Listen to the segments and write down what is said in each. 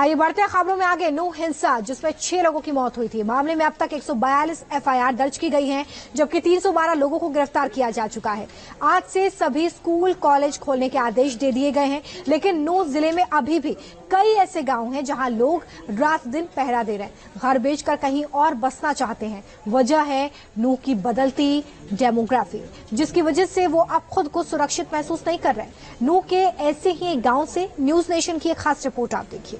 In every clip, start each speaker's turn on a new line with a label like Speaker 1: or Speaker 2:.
Speaker 1: आइए बढ़ते हैं खबरों में आगे। नूह हिंसा जिसमें 6 लोगों की मौत हुई थी, मामले में अब तक 142 एफआईआर दर्ज की गई हैं, जबकि 312 लोगों को गिरफ्तार किया जा चुका है। आज से सभी स्कूल कॉलेज खोलने के आदेश दे दिए गए हैं, लेकिन नूह जिले में अभी भी कई ऐसे गांव हैं जहां लोग रात दिन पहरा दे रहे हैं, घर बेचकर कहीं और बसना चाहते हैं। वजह है नूह की बदलती डेमोग्राफी, जिसकी वजह से वो अब खुद को सुरक्षित महसूस नहीं कर रहे। नूह के ऐसे ही एक गांव से न्यूज नेशन की एक खास रिपोर्ट आप देखिए।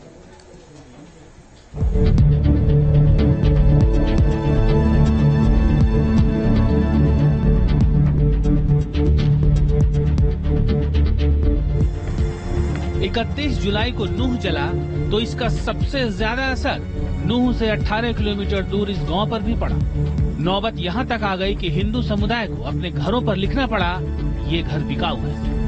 Speaker 2: इकतीस जुलाई को नूह जला तो इसका सबसे ज्यादा असर नूह से 18 किलोमीटर दूर इस गांव पर भी पड़ा। नौबत यहां तक आ गई कि हिंदू समुदाय को अपने घरों पर लिखना पड़ा, ये घर बिकाऊ है।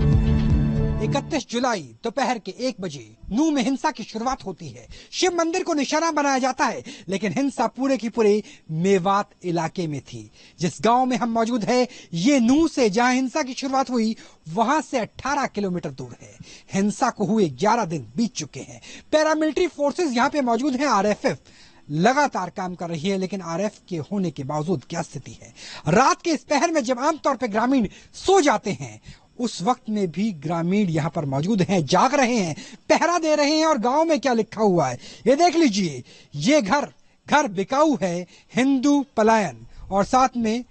Speaker 3: 31 जुलाई दोपहर के 1 बजे नूह में हिंसा की शुरुआत होती है। शिव मंदिर को निशाना बनाया जाता है, लेकिन हिंसा पूरे की पूरे मेवात इलाके में थी। जिस गांव में हम मौजूद है, ये नूह से जहां हिंसा की शुरुआत हुई वहां से 18 किलोमीटर दूर है। हिंसा को हुए 11 दिन बीत चुके हैं। पैरामिलिट्री फोर्सेस यहाँ पे मौजूद है। आरएफएफ लगातार काम कर रही है, लेकिन आरएफ के होने के बावजूद क्या स्थिति है? रात के इस पहर में जब आमतौर पर ग्रामीण सो जाते हैं, उस वक्त में भी ग्रामीण यहाँ पर मौजूद हैं, जाग रहे हैं, पहरा दे रहे हैं। और गांव में क्या लिखा हुआ है ये देख लीजिए। ये घर बिकाऊ है, हिंदू पलायन, और साथ में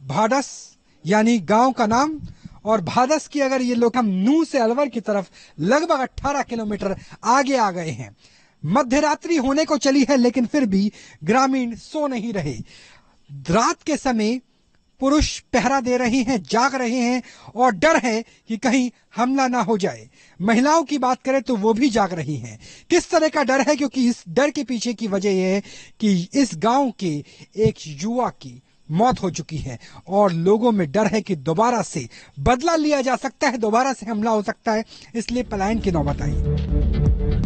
Speaker 3: भादस यानी गांव का नाम। और भादस की अगर ये लोग हम नूह से अलवर की तरफ लगभग 18 किलोमीटर आगे आ गए हैं। मध्य रात्रि होने को चली है, लेकिन फिर भी ग्रामीण सो नहीं रहे। रात के समय पुरुष पहरा दे रहे हैं, जाग रहे हैं, और डर है कि कहीं हमला ना हो जाए। महिलाओं की बात करें तो वो भी जाग रही हैं। किस तरह का डर है? क्योंकि इस डर के पीछे की वजह यह है कि इस गांव के एक युवा की मौत हो चुकी है, और लोगों में डर है कि दोबारा से बदला लिया जा सकता है, दोबारा से हमला हो सकता है, इसलिए पलायन की नौबत आई।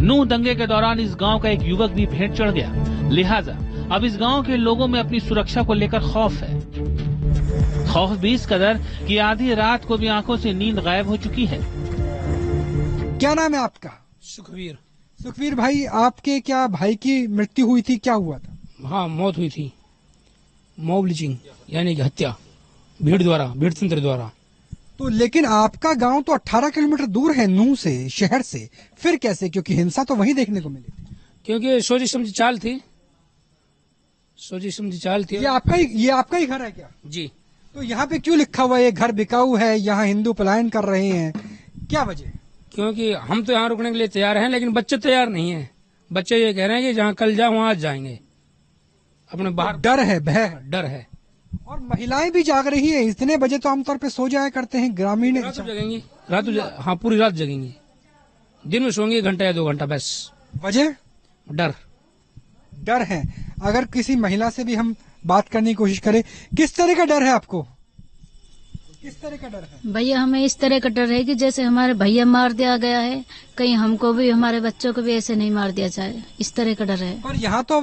Speaker 2: नूह दंगे के दौरान इस गांव का एक युवक भी भेंट चढ़ गया, लिहाजा अब इस गांव के लोगों में अपनी सुरक्षा को लेकर खौफ है। खौफ भी इस कदर कि आधी रात को भी आंखों से नींद गायब हो चुकी है।
Speaker 3: क्या नाम है आपका?
Speaker 4: सुखवीर।
Speaker 3: सुखवीर भाई, आपके क्या भाई की मृत्यु हुई थी? क्या हुआ था?
Speaker 4: हाँ, मौत हुई थी। मॉब लिंचिंग यानी कि हत्या भीड़ तंत्र द्वारा।
Speaker 3: तो लेकिन आपका गांव तो 18 किलोमीटर दूर है नूह से, शहर से, फिर कैसे? क्योंकि हिंसा तो वहीं देखने को मिली थी।
Speaker 4: क्योंकि सोची समझी चाल थी।
Speaker 3: ये आपका ही घर है क्या?
Speaker 4: जी।
Speaker 3: तो यहाँ पे क्यों लिखा हुआ है ये घर बिकाऊ है, यहाँ हिंदू पलायन कर रहे हैं, क्या वजह?
Speaker 4: क्योंकि हम तो यहाँ रुकने के लिए तैयार हैं, लेकिन बच्चे तैयार नहीं हैं। बच्चे ये कह रहे हैं कि जहाँ कल जाओ वहाँ आज जाएंगे। अपने बाहर
Speaker 3: डर है, भय,
Speaker 4: डर है।
Speaker 3: और महिलाएं भी जाग रही है। इतने बजे तो आमतौर पे सो जाया करते हैं ग्रामीण।
Speaker 4: रात जगेंगी, हाँ पूरी रात जगेंगी। दिन में सोएंगे 1 घंटा या 2 घंटा बस। वजह
Speaker 3: डर है। अगर किसी महिला से भी हम बात करने की कोशिश करें, किस तरह का डर है आपको? किस तरह का डर है?
Speaker 5: भैया, हमें इस तरह का डर है कि जैसे हमारे भैया मार दिया गया है, कहीं हमको भी, हमारे बच्चों को भी ऐसे नहीं मार दिया जाए, इस तरह का डर है।
Speaker 3: पर यहाँ तो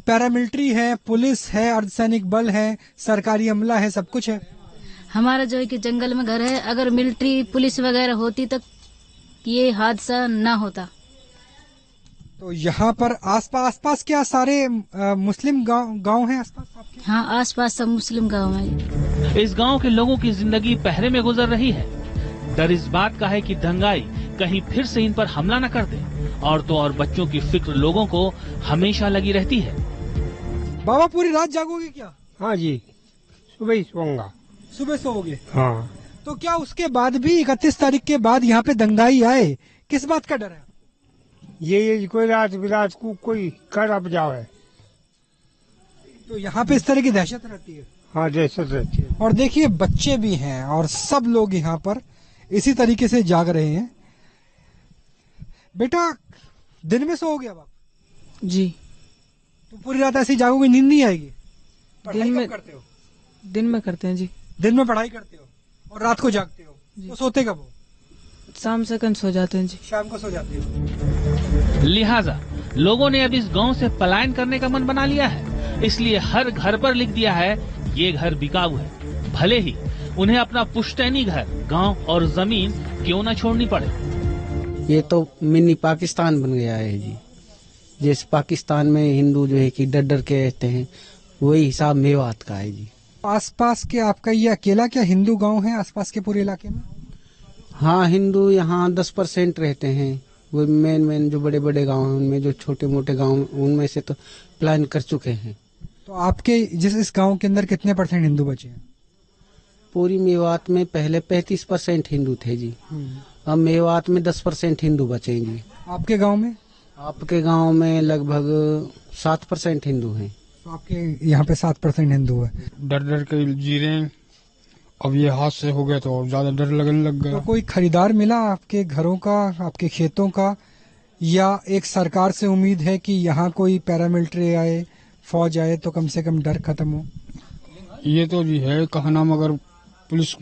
Speaker 3: पैरामिलिट्री है, पुलिस है, अर्धसैनिक बल है, सरकारी अमला है, सब कुछ है।
Speaker 5: हमारा जो है कि जंगल में घर है, अगर मिलिट्री पुलिस वगैरह होती तो ये हादसा न होता।
Speaker 3: तो यहाँ पर आसपास क्या सारे मुस्लिम गांव हैं आसपास आपके?
Speaker 5: हाँ, आसपास सब मुस्लिम गांव हैं।
Speaker 2: इस गांव के लोगों की जिंदगी पहरे में गुजर रही है। डर इस बात का है कि दंगाई कहीं फिर से इन पर हमला न कर दे। औरतों और बच्चों की फिक्र लोगों को हमेशा लगी रहती है।
Speaker 3: बाबा, पूरी रात जागोगे क्या?
Speaker 6: हाँ जी, सुबह ही सोऊंगा।
Speaker 3: सुबह सोओगे?
Speaker 6: हाँ।
Speaker 3: तो क्या उसके बाद भी 31 तारीख के बाद यहाँ पे दंगाई आए? किस बात का डर है?
Speaker 6: ये कोई रात बिरात को कोई कर अब जाओ है।
Speaker 3: तो यहाँ पे इस तरह की दहशत रहती है?
Speaker 6: हाँ, दहशत रहती है।
Speaker 3: और देखिए, बच्चे भी हैं और सब लोग यहाँ पर इसी तरीके से जाग रहे हैं। बेटा, दिन में सोओगे अब आप?
Speaker 7: जी।
Speaker 3: तो पूरी रात ऐसी जागोगे, नींद नहीं आएगी? दिन में करते हो?
Speaker 7: दिन में करते हैं जी।
Speaker 3: दिन में पढ़ाई करते हो और रात को जागते हो? तो सोते कब हो?
Speaker 7: शाम से सो जाते हैं जी।
Speaker 3: शाम को सो जाते हो।
Speaker 2: लिहाजा लोगों ने अब इस गांव से पलायन करने का मन बना लिया है, इसलिए हर घर पर लिख दिया है ये घर बिकाऊ है, भले ही उन्हें अपना पुश्तैनी घर, गांव और जमीन क्यों न छोड़नी पड़े।
Speaker 8: ये तो मिनी पाकिस्तान बन गया है जी। जैसे पाकिस्तान में हिंदू जो है कि डर डर के रहते हैं, वही हिसाब मेवात का है जी।
Speaker 3: आसपास के आपका ये अकेला क्या हिंदू गांव है आसपास के पूरे इलाके में?
Speaker 8: हाँ, हिंदू यहाँ 10% रहते हैं। वो मेन जो बड़े बड़े गांव हैं उनमें, जो छोटे मोटे गांव उनमें से तो प्लान कर चुके हैं।
Speaker 3: तो आपके इस गांव के अंदर कितने % हिंदू बचे हैं?
Speaker 8: पूरी मेवात में पहले 35% हिंदू थे जी, अब मेवात में 10% हिंदू बचे हैं जी।
Speaker 3: आपके गांव में?
Speaker 8: आपके गांव में लगभग 7% हिंदू हैं।
Speaker 3: तो आपके यहाँ पे 7% हिंदू है।
Speaker 6: डर डर के जी रहे हैं। अब ये हाथ से हो गया तो और ज्यादा डर लगने लग गया।
Speaker 3: तो कोई खरीदार मिला आपके घरों का, आपके खेतों का, या एक सरकार से उम्मीद है कि यहाँ कोई पैरामिलिट्री आए, फौज आए तो कम से कम डर खत्म हो?
Speaker 6: ये तो जी है कहना, मगर पुलिस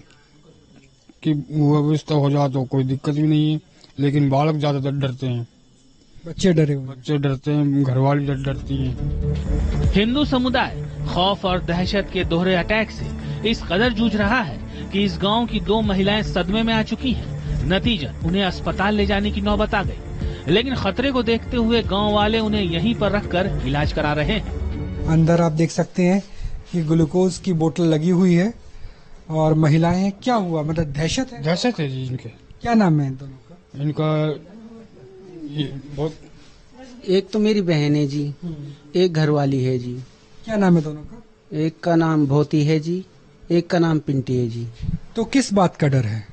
Speaker 6: की व्यवस्था हो जाए तो कोई दिक्कत भी नहीं है, लेकिन बालक ज्यादा डरते हैं।
Speaker 3: बच्चे डरे हुए?
Speaker 6: बच्चे डरते हैं, घरवाली डरती हैं।
Speaker 2: हिंदू समुदाय खौफ और दहशत के दोहरे अटैक से इस कदर जूझ रहा है कि इस गांव की 2 महिलाएं सदमे में आ चुकी हैं। नतीजा उन्हें अस्पताल ले जाने की नौबत आ गई, लेकिन खतरे को देखते हुए गांव वाले उन्हें यहीं पर रखकर इलाज करा रहे हैं।
Speaker 3: अंदर आप देख सकते हैं कि ग्लूकोज की बोतल लगी हुई है और महिलाएं, क्या हुआ, मतलब दहशत है?
Speaker 6: दहशत है जी इनके।
Speaker 3: क्या नाम है इन दोनों का?
Speaker 6: इनका बहुत,
Speaker 8: एक तो मेरी बहन है जी, एक घरवाली है जी।
Speaker 3: क्या नाम है दोनों का?
Speaker 8: एक का नाम भोती है जी, एक का नाम पिंटी है जी।
Speaker 3: तो किस बात का डर है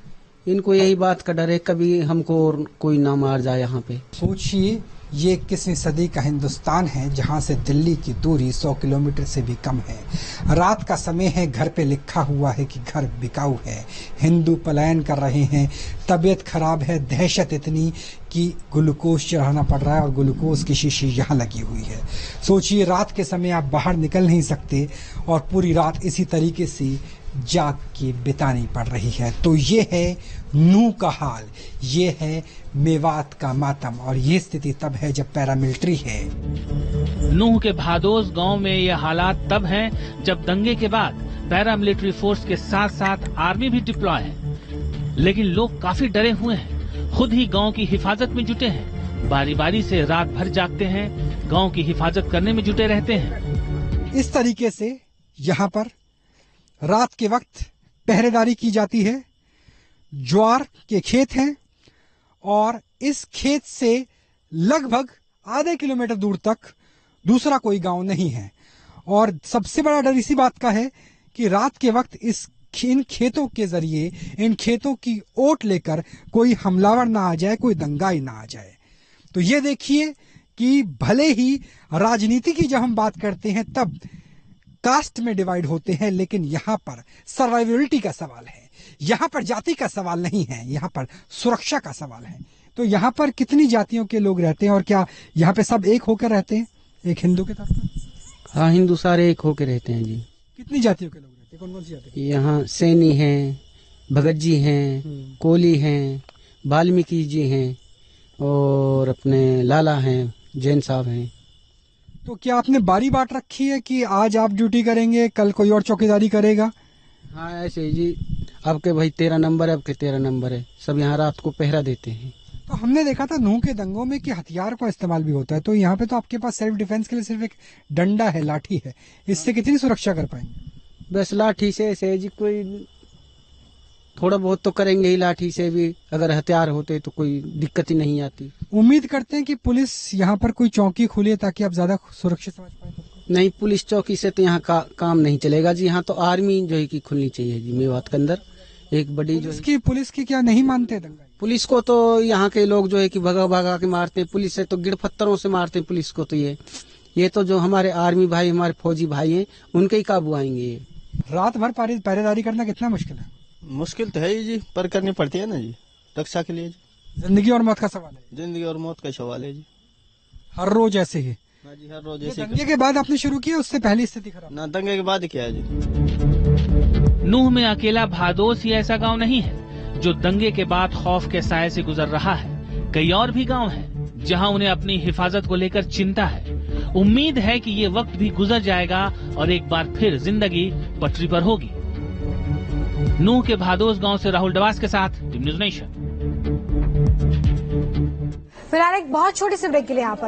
Speaker 8: इनको? यही बात का डर है कभी हमको और कोई ना मार जाए यहाँ पे।
Speaker 3: सोचिए, ये 21वीं सदी का हिंदुस्तान है जहाँ से दिल्ली की दूरी 100 किलोमीटर से भी कम है। रात का समय है, घर पे लिखा हुआ है कि घर बिकाऊ है, हिंदू पलायन कर रहे हैं, तबीयत खराब है, दहशत इतनी कि ग्लूकोज चढ़ाना पड़ रहा है और ग्लूकोज की शीशी यहाँ लगी हुई है। सोचिए, रात के समय आप बाहर निकल नहीं सकते और पूरी रात इसी तरीके से जाग के बितानी पड़ रही है। तो ये है नूह का हाल, ये है मेवात का मातम, और ये स्थिति तब है जब पैरामिलिट्री है।
Speaker 2: नूह के भादोस गांव में ये हालात तब हैं जब दंगे के बाद पैरामिलिट्री फोर्स के साथ साथ आर्मी भी डिप्लॉय है, लेकिन लोग काफी डरे हुए हैं, खुद ही गांव की हिफाजत में जुटे हैं, बारी बारी से रात भर जागते हैं, गांव की हिफाजत करने में जुटे रहते हैं।
Speaker 3: इस तरीके से यहाँ पर रात के वक्त पहरेदारी की जाती है। ज्वार के खेत हैं और इस खेत से लगभग आधे किलोमीटर दूर तक दूसरा कोई गांव नहीं है। और सबसे बड़ा डर इसी बात का है कि रात के वक्त इन खेतों के जरिए, इन खेतों की ओट लेकर कोई हमलावर ना आ जाए, कोई दंगाई ना आ जाए। तो ये देखिए कि भले ही राजनीति की जब हम बात करते हैं तब कास्ट में डिवाइड होते हैं, लेकिन यहाँ पर सर्वाइवलिटी का सवाल है, यहाँ पर जाति का सवाल नहीं है, यहाँ पर सुरक्षा का सवाल है। तो यहाँ पर कितनी जातियों के लोग रहते हैं और क्या यहाँ पे सब एक होकर रहते हैं, एक हिंदू के तरफ?
Speaker 8: हाँ, हिंदू सारे एक होकर रहते हैं जी।
Speaker 3: कितनी जातियों के लोग रहते हैं, कौन कौन सी जाति?
Speaker 8: यहाँ सैनी हैं, भगत जी हैं, कोली हैं, वाल्मीकि जी हैं और अपने लाला हैं, जैन साहब हैं।
Speaker 3: तो क्या आपने बारी बांट रखी है कि आज आप ड्यूटी करेंगे, कल कोई और चौकीदारी करेगा?
Speaker 8: हाँ, ऐसे ही जी, अब के भाई 13 नंबर है, अब के 13 नंबर है, सब यहाँ रात को पहरा देते हैं।
Speaker 3: तो हमने देखा था नूह के दंगों में कि हथियार का इस्तेमाल भी होता है, तो यहाँ पे तो आपके पास सेल्फ डिफेंस के लिए सिर्फ एक डंडा है, लाठी है, इससे कितनी सुरक्षा कर पाएंगे?
Speaker 8: बस लाठी से ऐसे जी, कोई थोड़ा बहुत तो करेंगे ही लाठी से भी, अगर हथियार होते तो कोई दिक्कत ही नहीं आती।
Speaker 3: उम्मीद करते हैं कि पुलिस यहाँ पर कोई चौकी खुले ताकि आप ज्यादा सुरक्षित समझ पाए?
Speaker 8: नहीं, पुलिस चौकी से तो यहाँ का काम नहीं चलेगा जी, यहाँ तो आर्मी जो है कि खुलनी चाहिए जी मेवात के अंदर एक बड़ी जो है।
Speaker 3: पुलिस की क्या नहीं मानते दंगा?
Speaker 8: पुलिस को तो यहाँ के लोग जो है कि भगा भगा के मारते हैं, पुलिस से तो गिर पत्थरों से मारते हैं पुलिस को। तो ये तो जो हमारे आर्मी भाई, हमारे फौजी भाई हैं, उनके ही काबू आएंगे। ये
Speaker 3: रात भर पहरेदारी करना कितना मुश्किल है?
Speaker 9: मुश्किल तो है ही जी, पर करनी पड़ती है ना जी, रक्षा के लिए।
Speaker 3: जिंदगी और मौत का सवाल है।
Speaker 9: जिंदगी और मौत का सवाल है जी,
Speaker 3: हर रोज ऐसे ही।
Speaker 9: हाँ जी, हर रोज ऐसे।
Speaker 3: दंगे के बाद आपने शुरू किया, उससे पहले स्थिति खराब?
Speaker 9: ना, दंगे के बाद ही किया है जी।
Speaker 2: नूह में अकेला भादोस ही ऐसा गांव नहीं है जो दंगे के बाद खौफ के साए से गुजर रहा है। कई और भी गांव हैं जहां उन्हें अपनी हिफाजत को लेकर चिंता है। उम्मीद है कि ये वक्त भी गुजर जाएगा और एक बार फिर जिंदगी पटरी पर होगी। नूह के भादोस गांव से राहुल डवास के साथ टीम न्यूज़ नेशन।
Speaker 1: फिलहाल एक बहुत छोटी सी ब्रेक के लिए यहाँ पर